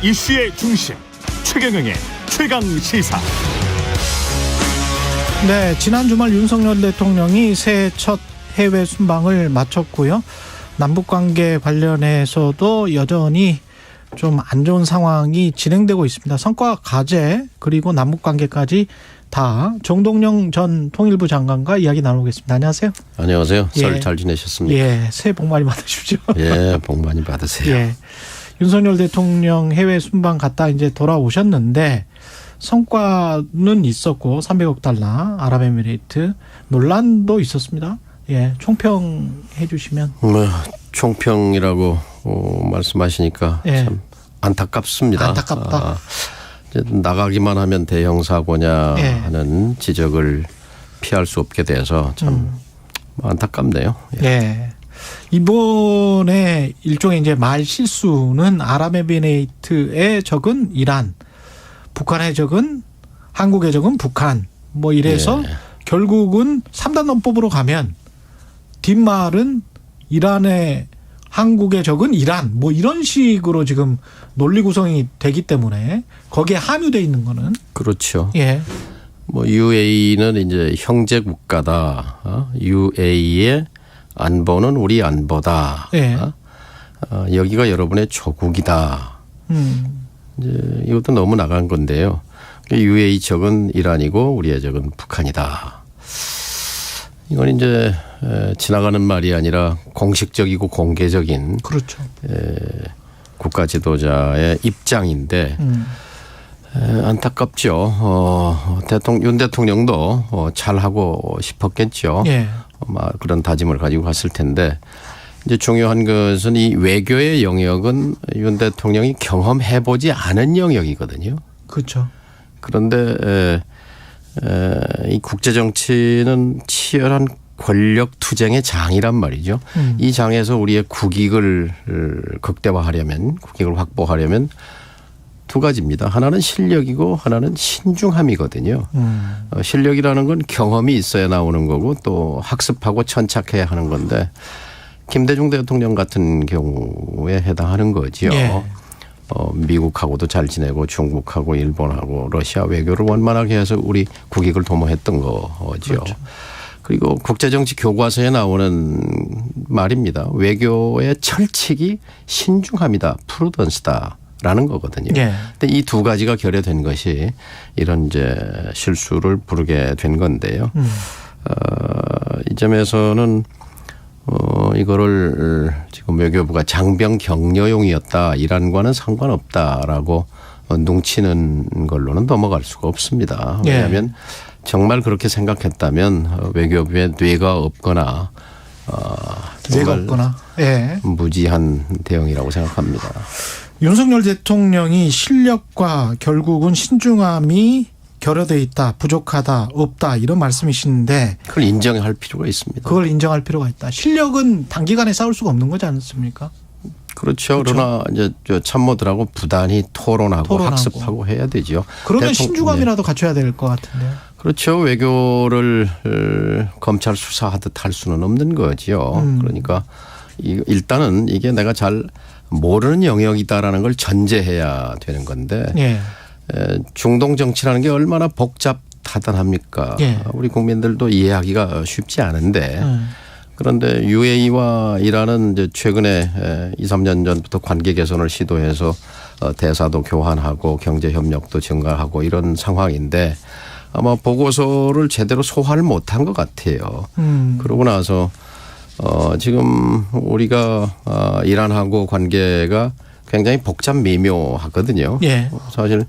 이슈의 중심 최경영의 최강시사. 네, 지난 주말 윤석열 대통령이 새해 첫 해외 순방을 마쳤고요. 남북관계 관련해서도 여전히 좀 안 좋은 상황이 진행되고 있습니다. 성과 과제 그리고 남북관계까지 다 정동영 전 통일부 장관과 이야기 나누겠습니다. 안녕하세요. 안녕하세요. 설 잘 지내셨습니까? 예, 새해 복 많이 받으십시오. 예, 복 많이 받으세요. 예, 윤석열 대통령 해외 순방 갔다 이제 돌아오셨는데 성과는 있었고 300억 달러 아랍에미레이트 논란도 있었습니다. 예, 총평해 주시면. 총평이라고 말씀하시니까 예. 참 안타깝습니다. 안타깝다. 나가기만 하면 대형 사고냐 예. 하는 지적을 피할 수 없게 돼서 참 안타깝네요. 예. 예. 이번에 일종의 이제 말 실수는 아랍에미레이트의 적은 이란, 북한의 적은 한국의 적은 북한 뭐 이래서 예. 결국은 3단 논법으로 가면 뒷말은 이란의 한국의 적은 이란 뭐 이런 식으로 지금 논리 구성이 되기 때문에 거기에 함유돼 있는 거는 그렇죠. 예. 뭐 UAE는 이제 형제 국가다. UAE의 안보는 우리 안보다. 예. 여기가 여러분의 조국이다. 이제 이것도 너무 나간 건데요. UAE 적은 이란이고 우리의 적은 북한이다. 이건 이제 지나가는 말이 아니라 공식적이고 공개적인 그렇죠. 국가 지도자의 입장인데 안타깝죠. 윤 대통령도 잘하고 싶었겠죠. 예. 아마 그런 다짐을 가지고 갔을 텐데 이제 중요한 것은 이 외교의 영역은 윤 대통령이 경험해보지 않은 영역이거든요. 그렇죠. 그런데 이 국제정치는 치열한 권력 투쟁의 장이란 말이죠. 이 장에서 우리의 국익을 극대화하려면 국익을 확보하려면 두 가지입니다. 하나는 실력이고 하나는 신중함이거든요. 실력이라는 건 경험이 있어야 나오는 거고 또 학습하고 천착해야 하는 건데 김대중 대통령 같은 경우에 해당하는 거지요. 예. 미국하고도 잘 지내고 중국하고 일본하고 러시아 외교를 원만하게 해서 우리 국익을 도모했던 거지요. 그렇죠. 그리고 국제정치 교과서에 나오는 말입니다. 외교의 철칙이 신중함이다. 프루던스다라는 거거든요. 예. 근데 이 두 가지가 결여된 것이 이런 이제 실수를 부르게 된 건데요. 이 점에서는 이거를 지금 외교부가 장병 격려용이었다. 이란과는 상관없다라고 뭉치는 걸로는 넘어갈 수가 없습니다. 왜냐하면 정말 그렇게 생각했다면 외교부에 뇌가 없거나 뇌가 없거나 예. 무지한 대응이라고 생각합니다. 윤석열 대통령이 실력과 결국은 신중함이 결여돼 있다, 부족하다, 없다 이런 말씀이시는데 그걸 인정할 필요가 있습니다. 그걸 인정할 필요가 있다. 실력은 단기간에 쌓을 수가 없는 거지 않습니까? 그렇죠. 그러나 이제 참모들하고 부단히 토론하고 학습하고 해야 되죠. 그러면 신중함이라도 갖춰야 될 것 같은데요. 그렇죠. 외교를 검찰 수사하듯 할 수는 없는 거지요. 그러니까 일단은 이게 내가 잘 모르는 영역이다라는 걸 전제해야 되는 건데 예. 중동 정치라는 게 얼마나 복잡하단합니까? 예. 우리 국민들도 이해하기가 쉽지 않은데 그런데 UAE와 이란은 이제 최근에 2, 3년 전부터 관계 개선을 시도해서 대사도 교환하고 경제 협력도 증가하고 이런 상황인데 아마 보고서를 제대로 소화를 못한 것 같아요. 그러고 나서 지금 우리가 이란하고 관계가 굉장히 복잡 미묘하거든요. 예. 사실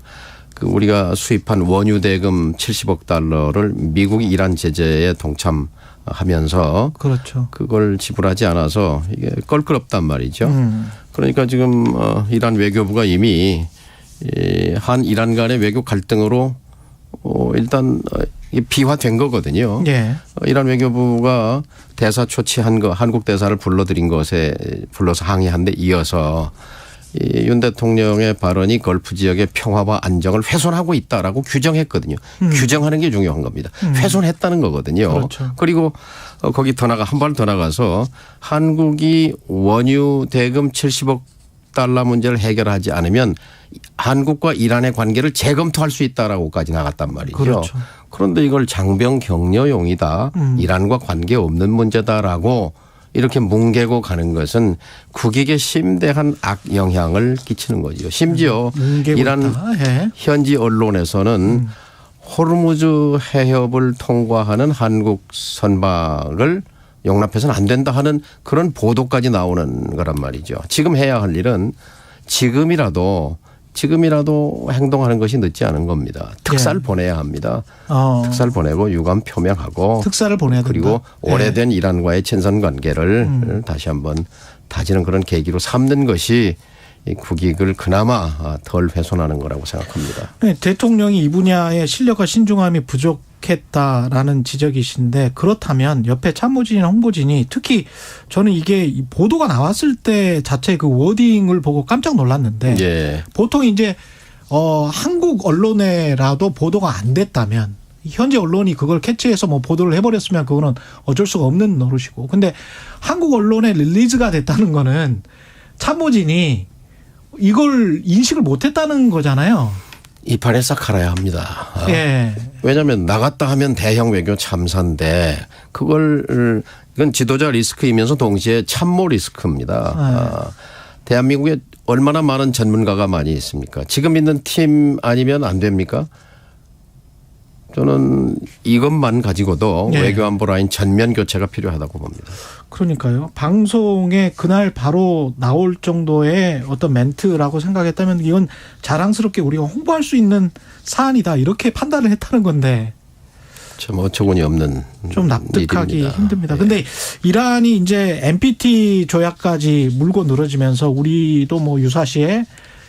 그 우리가 수입한 원유 대금 70억 달러를 미국이 이란 제재에 동참하면서 그렇죠. 그걸 지불하지 않아서 이게 껄끄럽단 말이죠. 그러니까 지금 이란 외교부가 이미 한 이란 간의 외교 갈등으로 일단 비화된 거거든요. 예. 이란 외교부가 대사 초치한 거 한국 대사를 불러들인 것에 불러서 항의한 데 이어서 윤 대통령의 발언이 걸프 지역의 평화와 안정을 훼손하고 있다라고 규정했거든요. 규정하는 게 중요한 겁니다. 훼손했다는 거거든요. 그렇죠. 그리고 거기 더 나가 한 발 더 나가서 한국이 원유 대금 70억 달러 문제를 해결하지 않으면 한국과 이란의 관계를 재검토할 수 있다라고까지 나갔단 말이죠. 그렇죠. 그런데 이걸 장병 격려용이다. 이란과 관계없는 문제다라고 이렇게 뭉개고 가는 것은 국익에 심대한 악영향을 끼치는 거죠. 심지어 이란 현지 언론에서는 호르무즈 해협을 통과하는 한국 선박을 용납해서는 안 된다 하는 그런 보도까지 나오는 거란 말이죠. 지금 해야 할 일은 지금이라도 행동하는 것이 늦지 않은 겁니다. 특사를 보내야 합니다. 특사를 보내고 유감 표명하고 특사를 보내야 된다. 그리고 오래된 이란과의 친선 관계를 다시 한번 다지는 그런 계기로 삼는 것이 이 국익을 그나마 덜 훼손하는 거라고 생각합니다. 네, 대통령이 이 분야의 신력과 신중함이 부족했다라는 지적이신데 그렇다면 옆에 참모진이나 홍보진이 특히 저는 이게 보도가 나왔을 때 자체 그 워딩을 보고 깜짝 놀랐는데 예. 보통 이제 한국 언론에라도 보도가 안 됐다면 현재 언론이 그걸 캐치해서 뭐 보도를 해버렸으면 그거는 어쩔 수가 없는 노릇이고 근데 한국 언론에 릴리즈가 됐다는 거는 참모진이 이걸 인식을 못했다는 거잖아요. 이 판에 싹 갈아야 합니다. 예. 왜냐하면 나갔다 하면 대형 외교 참사인데 이건 지도자 리스크이면서 동시에 참모 리스크입니다. 대한민국에 얼마나 많은 전문가가 많이 있습니까? 지금 있는 팀 아니면 안 됩니까? 저는 이것만 가지고도 예. 외교안보 라인 전면 교체가 필요하다고 봅니다. 그러니까요. 방송에 그날 바로 나올 정도의 어떤 멘트라고 생각했다면 이건 자랑스럽게 우리가 홍보할 수 있는 사안이다. 이렇게 판단을 했다는 건데. 참 어처구니 없는 좀 납득하기 일입니다. 힘듭니다. 네. 근데 이란이 이제 NPT 조약까지 물고 늘어지면서 우리도 뭐 유사시에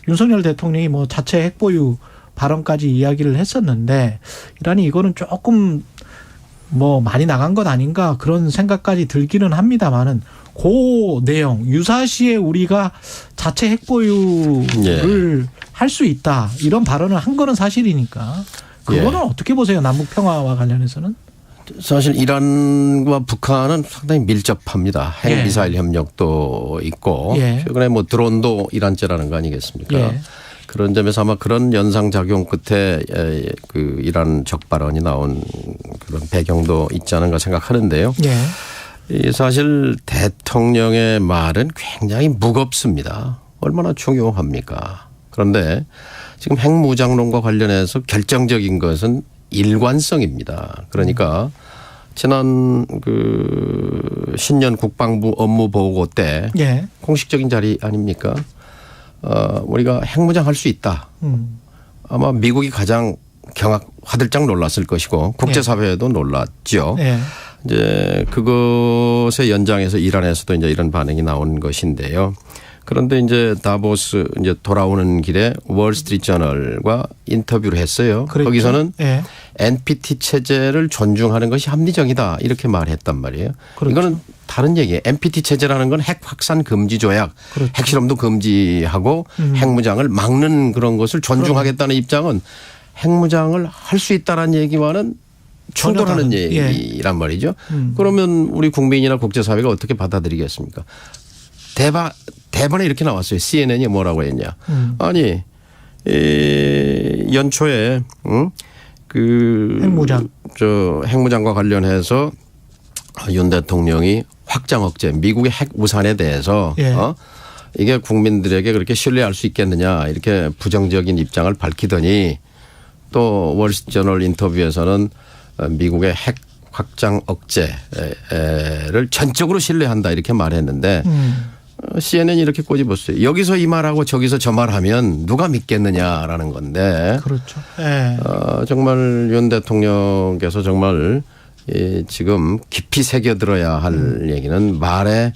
윤석열 대통령이 뭐 자체 핵보유 발언까지 이야기를 했었는데 이란이 이거는 조금 뭐 많이 나간 것 아닌가 그런 생각까지 들기는 합니다만은 그 내용 유사시에 우리가 자체 핵보유를 할 수 있다 이런 발언을 한 거는 사실이니까 그거는 어떻게 보세요? 남북 평화와 관련해서는? 사실 이란과 북한은 상당히 밀접합니다. 핵미사일 협력도 있고 최근에 뭐 드론도 이란제라는 거 아니겠습니까? 그런 점에서 아마 그런 연상작용 끝에 그 이란 적발언이 나온 그런 배경도 있지 않은가 생각하는데요. 사실 대통령의 말은 굉장히 무겁습니다. 얼마나 중요합니까? 그런데 지금 핵무장론과 관련해서 결정적인 것은 일관성입니다. 그러니까 지난 그 신년 국방부 업무 보고 때 공식적인 자리 아닙니까? 우리가 핵무장할 수 있다. 아마 미국이 가장 화들짝 놀랐을 것이고 국제사회도 놀랐죠. 이제 그것의 연장에서 이란에서도 이제 이런 반응이 나온 것인데요. 그런데 이제 다보스 이제 돌아오는 길에 월스트리트저널과 인터뷰를 했어요. 그랬죠. 거기서는 NPT 체제를 존중하는 것이 합리적이다 이렇게 말했단 말이에요. 이거는 다른 얘기예요. NPT 체제라는 건 핵 확산 금지 조약, 핵실험도 금지하고 핵무장을 막는 그런 것을 존중하겠다는 입장은 핵무장을 할 수 있다는 얘기와는 충돌하는 얘기란 말이죠. 그러면 우리 국민이나 국제사회가 어떻게 받아들이겠습니까? 대반에 이렇게 나왔어요. CNN이 뭐라고 했냐. 아니 연초에 핵무장과 관련해서 윤 대통령이 확장 억제 미국의 핵 우산에 대해서 이게 국민들에게 그렇게 신뢰할 수 있겠느냐 이렇게 부정적인 입장을 밝히더니 또 월스트리트저널 인터뷰에서는 미국의 핵 확장 억제를 전적으로 신뢰한다 이렇게 말했는데 CNN이 이렇게 꼬집었어요. 여기서 이 말하고 저기서 저 말하면 누가 믿겠느냐라는 건데. 그렇죠. 정말 윤 대통령께서 정말 지금 깊이 새겨들어야 할 얘기는 말의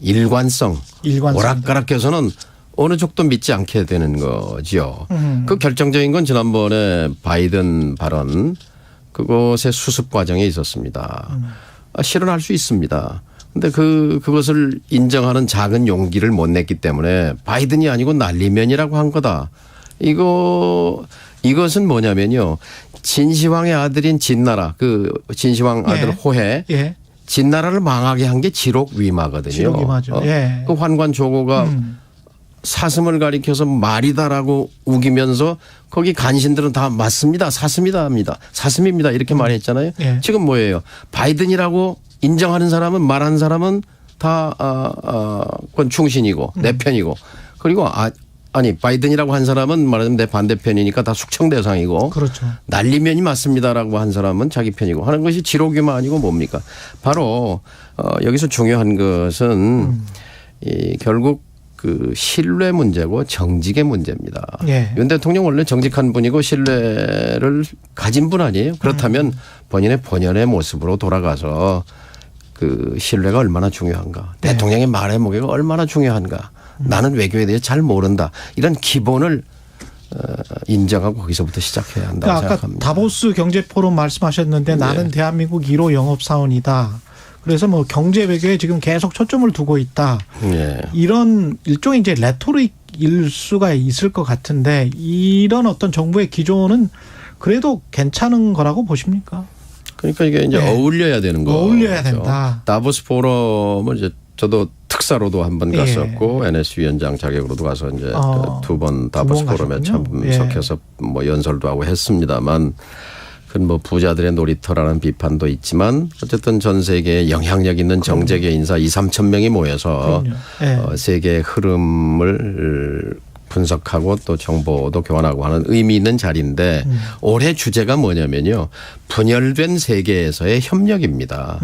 일관성. 오락가락해서는 어느 쪽도 믿지 않게 되는 거죠. 그 결정적인 건 지난번에 바이든 발언 그것의 수습 과정에 있었습니다. 실현할 수 있습니다. 근데 그것을 인정하는 작은 용기를 못 냈기 때문에 바이든이 아니고 난리면이라고 한 거다. 이것은 뭐냐면요. 진시황의 아들인 진나라 그 진시황 아들 호해 진나라를 망하게 한 게 지록위마거든요. 지록위마죠. 예. 그 환관 조고가 사슴을 가리켜서 말이다라고 우기면서 거기 간신들은 다 맞습니다. 사슴이다. 사슴입니다. 이렇게 말했잖아요. 예. 지금 뭐예요? 바이든이라고 인정하는 사람은 말하는 사람은 다 그건 충신이고 내 편이고 그리고 아니 바이든이라고 한 사람은 말하자면 내 반대편이니까 다 숙청 대상이고 그렇죠. 날리면이 맞습니다라고 한 사람은 자기 편이고 하는 것이 지록위마 아니고 뭡니까? 바로 여기서 중요한 것은 이 결국 그 신뢰 문제고 정직의 문제입니다. 예. 윤 대통령 원래 정직한 분이고 신뢰를 가진 분 아니에요? 그렇다면 본연의 모습으로 돌아가서 그 신뢰가 얼마나 중요한가. 네. 대통령의 말의 무게가 얼마나 중요한가. 나는 외교에 대해 잘 모른다. 이런 기본을 인정하고 거기서부터 시작해야 한다고 그러니까 생각합니다. 아까 다보스 경제포럼 말씀하셨는데 나는 대한민국 1호 영업사원이다. 그래서 뭐 경제 외교에 지금 계속 초점을 두고 있다. 네. 이런 일종의 이제 레토릭일 수가 있을 것 같은데 이런 어떤 정부의 기조는 그래도 괜찮은 거라고 보십니까? 그러니까 이게 이제 네. 어울려야 되는 거죠. 어울려야 된다. 다보스 포럼은 이제 저도 특사로도 한 번 갔었고 NS 위원장 자격으로도 가서 이제 두 번 다보스 포럼에 참석해서 뭐 연설도 하고 했습니다만 그건 뭐 부자들의 놀이터라는 비판도 있지만 어쨌든 전 세계에 영향력 있는 정재계 인사 2~3천 명이 모여서 세계의 흐름을 분석하고 또 정보도 교환하고 하는 의미 있는 자리인데 올해 주제가 뭐냐면요. 분열된 세계에서의 협력입니다.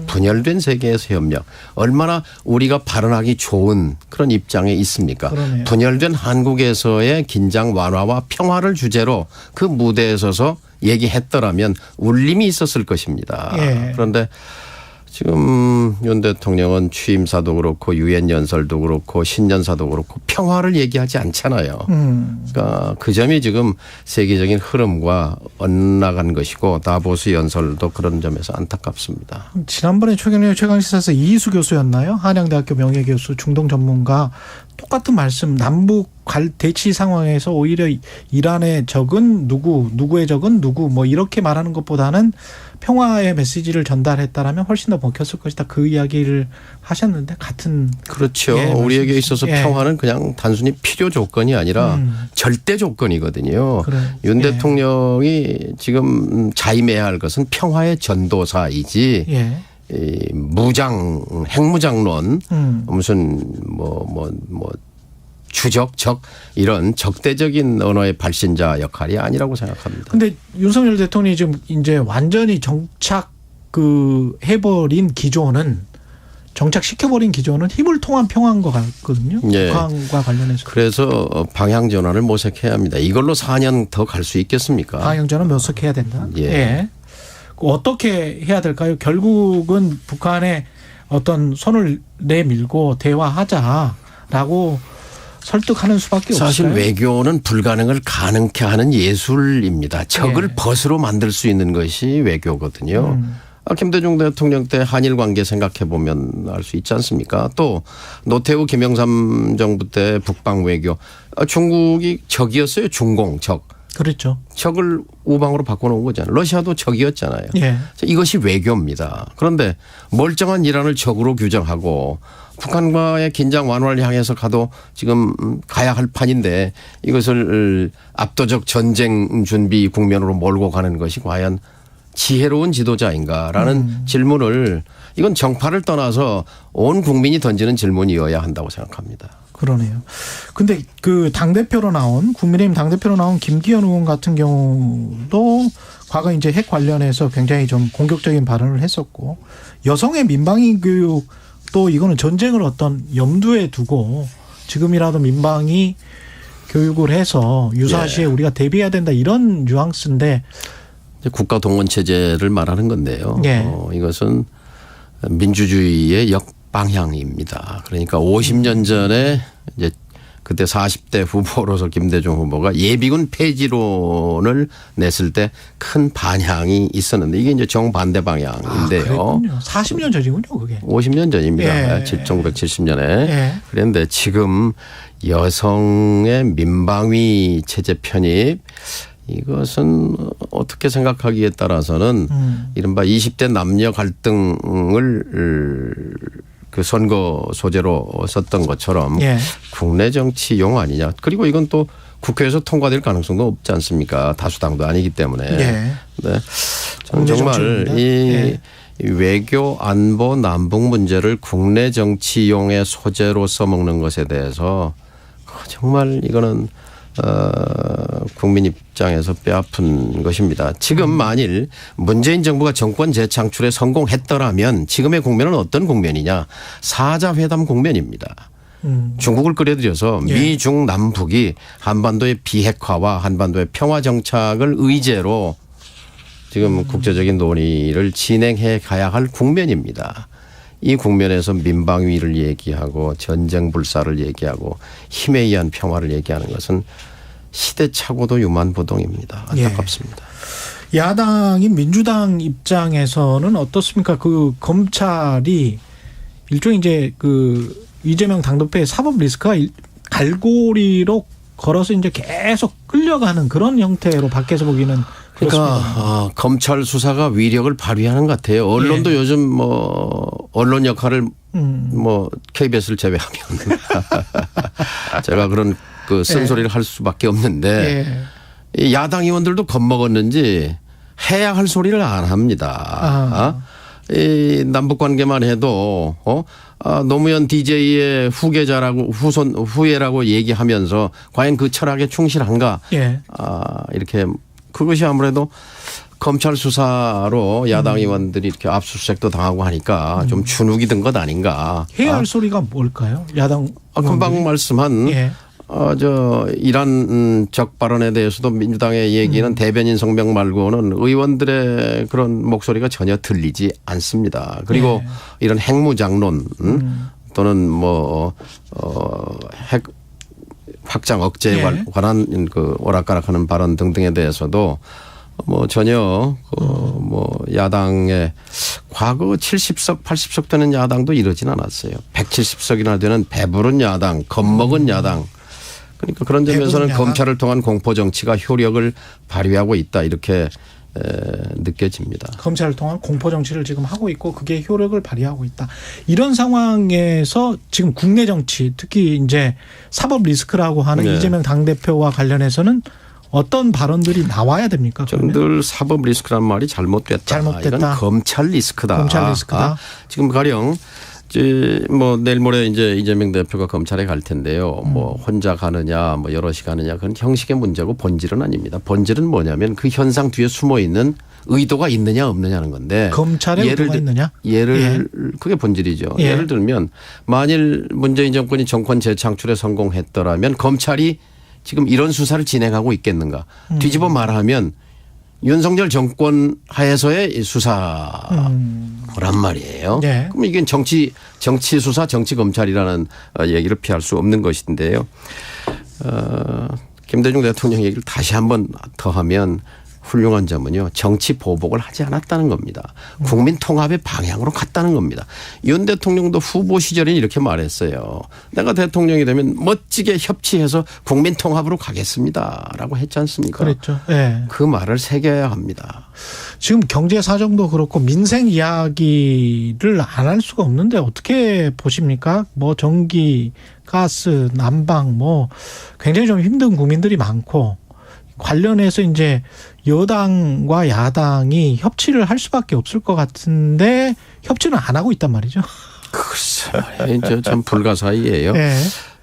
분열된 세계에서 협력. 얼마나 우리가 발언하기 좋은 그런 입장에 있습니까? 그러네요. 분열된 한국에서의 긴장 완화와 평화를 주제로 그 무대에 서서 얘기했더라면 울림이 있었을 것입니다. 예. 그런데 지금 윤 대통령은 취임사도 그렇고 유엔 연설도 그렇고 신년사도 그렇고 평화를 얘기하지 않잖아요. 그러니까 그 점이 지금 세계적인 흐름과 엇나간 것이고 다보스 연설도 그런 점에서 안타깝습니다. 지난번에 최경영 최강시사에서 이희수 교수였나요? 한양대학교 명예교수 중동 전문가 똑같은 말씀 남북 대치 상황에서 오히려 이란의 적은 누구의 적은 누구 뭐 이렇게 말하는 것보다는 평화의 메시지를 전달했다라면 훨씬 더 먹혔을 것이다. 그 이야기를 하셨는데 같은 그렇죠. 예, 우리에게 있어서 예. 평화는 그냥 단순히 필요 조건이 아니라 절대 조건이거든요. 그래. 윤 예. 대통령이 지금 자임해야 할 것은 평화의 전도사이지 예. 이 핵무장론 무슨 주적 이런 적대적인 언어의 발신자 역할이 아니라고 생각합니다. 근데 윤석열 대통령이 지금 이제 완전히 해버린 기조는 정착시켜버린 기조는 힘을 통한 평화인 것 같거든요. 예. 북한과 관련해서. 그래서 방향 전환을 모색해야 합니다. 이걸로 4년 더 갈 수 있겠습니까? 방향 전환 모색해야 된다. 예. 예. 어떻게 해야 될까요? 결국은 북한에 어떤 손을 내밀고 대화하자라고 설득하는 수밖에 없어요. 사실 외교는 불가능을 가능케 하는 예술입니다. 적을 예. 벗으로 만들 수 있는 것이 외교거든요. 김대중 대통령 때 한일 관계 생각해 보면 알 수 있지 않습니까? 또 노태우 김영삼 정부 때 북방 외교 중국이 적이었어요. 중공 적. 그렇죠. 적을 우방으로 바꿔놓은 거잖아요. 러시아도 적이었잖아요. 예. 이것이 외교입니다. 그런데 멀쩡한 이란을 적으로 규정하고 북한과의 긴장 완화를 향해서 가도 지금 가야 할 판인데 이것을 압도적 전쟁 준비 국면으로 몰고 가는 것이 과연 지혜로운 지도자인가라는 질문을 이건 정파를 떠나서 온 국민이 던지는 질문이어야 한다고 생각합니다. 그러네요. 근데 그 당대표로 나온 국민의힘 당대표로 나온 김기현 의원 같은 경우도 과거 이제 핵 관련해서 굉장히 좀 공격적인 발언을 했었고 여성의 민방위 교육도 이거는 전쟁을 어떤 염두에 두고 지금이라도 민방위 교육을 해서 유사시에 우리가 대비해야 된다 이런 뉘앙스인데 국가 동원 체제를 말하는 건데요. 예. 이것은 민주주의의 역방향입니다. 그러니까 50년 전에 이제 그때 40대 후보로서 김대중 후보가 예비군 폐지론을 냈을 때 큰 반향이 있었는데 이게 이제 정반대 방향인데요. 그랬군요. 40년 전이군요, 그게. 50년 전입니다. 예. 1970년에. 예. 그런데 지금 여성의 민방위 체제 편입 이것은 어떻게 생각하기에 따라서는 이른바 20대 남녀 갈등을 그 선거 소재로 썼던 것처럼 예. 국내 정치용 아니냐. 그리고 이건 또 국회에서 통과될 가능성도 없지 않습니까? 다수당도 아니기 때문에. 예. 네. 저는 정말 정치입니다. 이 예. 외교 안보 남북 문제를 국내 정치용의 소재로 써먹는 것에 대해서 정말 이거는 국민 입장에서 뼈아픈 것입니다. 지금 만일 문재인 정부가 정권 재창출에 성공했더라면 지금의 국면은 어떤 국면이냐. 사자회담 국면입니다. 중국을 끌어들여서 예. 미중 남북이 한반도의 비핵화와 한반도의 평화 정착을 의제로 지금 국제적인 논의를 진행해 가야 할 국면입니다. 이 국면에서 민방위를 얘기하고 전쟁 불사를 얘기하고 힘에 의한 평화를 얘기하는 것은 시대착오도 유만부동입니다. 안타깝습니다. 예. 야당인 민주당 입장에서는 어떻습니까? 그 검찰이 일종의 이제 그 이재명 당대표의 사법 리스크가 갈고리로 걸어서 이제 계속 끌려가는 그런 형태로 밖에서 보기는 그러니까 검찰 수사가 위력을 발휘하는 것 같아요. 언론도 예. 요즘 뭐 언론 역할을 뭐 KBS를 제외하면 제가 그런 그 쓴소리를 할 수밖에 없는데 이 야당 의원들도 겁먹었는지 해야 할 소리를 안 합니다. 이 남북 관계만 해도 노무현 DJ의 후계자라고 후예라고 얘기하면서 과연 그 철학에 충실한가? 예. 이렇게 그것이 아무래도 검찰 수사로 야당 의원들이 이렇게 압수수색도 당하고 하니까 좀 주눅이 든 것 아닌가. 해야 할 소리가 뭘까요? 야당 금방 말씀한 예. 이란 적 발언에 대해서도 민주당의 얘기는 대변인 성명 말고는 의원들의 그런 목소리가 전혀 들리지 않습니다. 그리고 예. 이런 핵무장론 또는 뭐 핵 확장 억제에 예. 관한 그 오락가락하는 발언 등등에 대해서도 뭐 전혀 뭐 야당의 과거 70석 80석 되는 야당도 이러진 않았어요. 170석이나 되는 배부른 야당, 겁먹은 야당. 그러니까 그런 점에서는 검찰을 통한 공포 정치가 효력을 발휘하고 있다 이렇게 느껴집니다. 검찰을 통한 공포 정치를 지금 하고 있고 그게 효력을 발휘하고 있다. 이런 상황에서 지금 국내 정치 특히 이제 사법 리스크라고 하는 네. 이재명 당대표와 관련해서는 어떤 발언들이 나와야 됩니까? 저는 늘 사법 리스크란 말이 잘못됐다. 이건 검찰 리스크다. 검찰 리스크다. 지금 가령 뭐 내일 모레 이제 이재명 대표가 검찰에 갈 텐데요. 뭐 혼자 가느냐, 뭐 여럿이 가느냐, 그건 형식의 문제고 본질은 아닙니다. 본질은 뭐냐면 그 현상 뒤에 숨어 있는 의도가 있느냐 없느냐는 건데. 검찰의 의도가 있느냐? 그게 본질이죠. 예. 예를 들면 만일 문재인 정권이 정권 재창출에 성공했더라면 검찰이 지금 이런 수사를 진행하고 있겠는가? 뒤집어 말하면 윤석열 정권 하에서의 수사란 말이에요. 네. 그럼 이게 정치 수사, 정치 검찰이라는 얘기를 피할 수 없는 것인데요. 김대중 대통령 얘기를 다시 한번 더 하면 훌륭한 점은요. 정치 보복을 하지 않았다는 겁니다. 국민 통합의 방향으로 갔다는 겁니다. 윤 대통령도 후보 시절에 이렇게 말했어요. 내가 대통령이 되면 멋지게 협치해서 국민 통합으로 가겠습니다라고 했지 않습니까? 그랬죠. 네. 그 말을 새겨야 합니다. 지금 경제 사정도 그렇고 민생 이야기를 안 할 수가 없는데 어떻게 보십니까? 뭐 전기, 가스, 난방 뭐 굉장히 좀 힘든 국민들이 많고 관련해서 이제 여당과 야당이 협치를 할 수밖에 없을 것 같은데 협치는 안 하고 있단 말이죠. 글쎄, 참 불가사의예요. 네.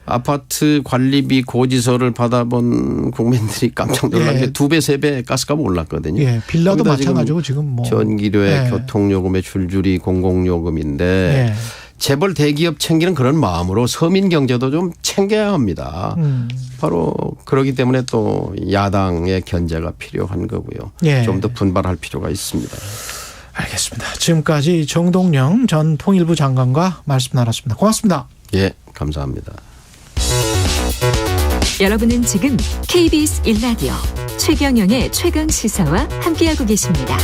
아파트 관리비 고지서를 받아본 국민들이 깜짝 놀란 게 2배, 3배 가스값 올랐거든요. 예, 빌라도 마찬가지고 지금 뭐 전기료에 교통요금에 줄줄이 공공요금인데 예. 재벌 대기업 챙기는 그런 마음으로 서민 경제도 좀 챙겨야 합니다. 바로 그러기 때문에 또 야당의 견제가 필요한 거고요. 예. 좀 더 분발할 필요가 있습니다. 알겠습니다. 지금까지 정동영 전 통일부 장관과 말씀 나눴습니다. 고맙습니다. 예, 감사합니다. 여러분은 지금 KBS 1라디오 최경영의 최강 시사와 함께하고 계십니다.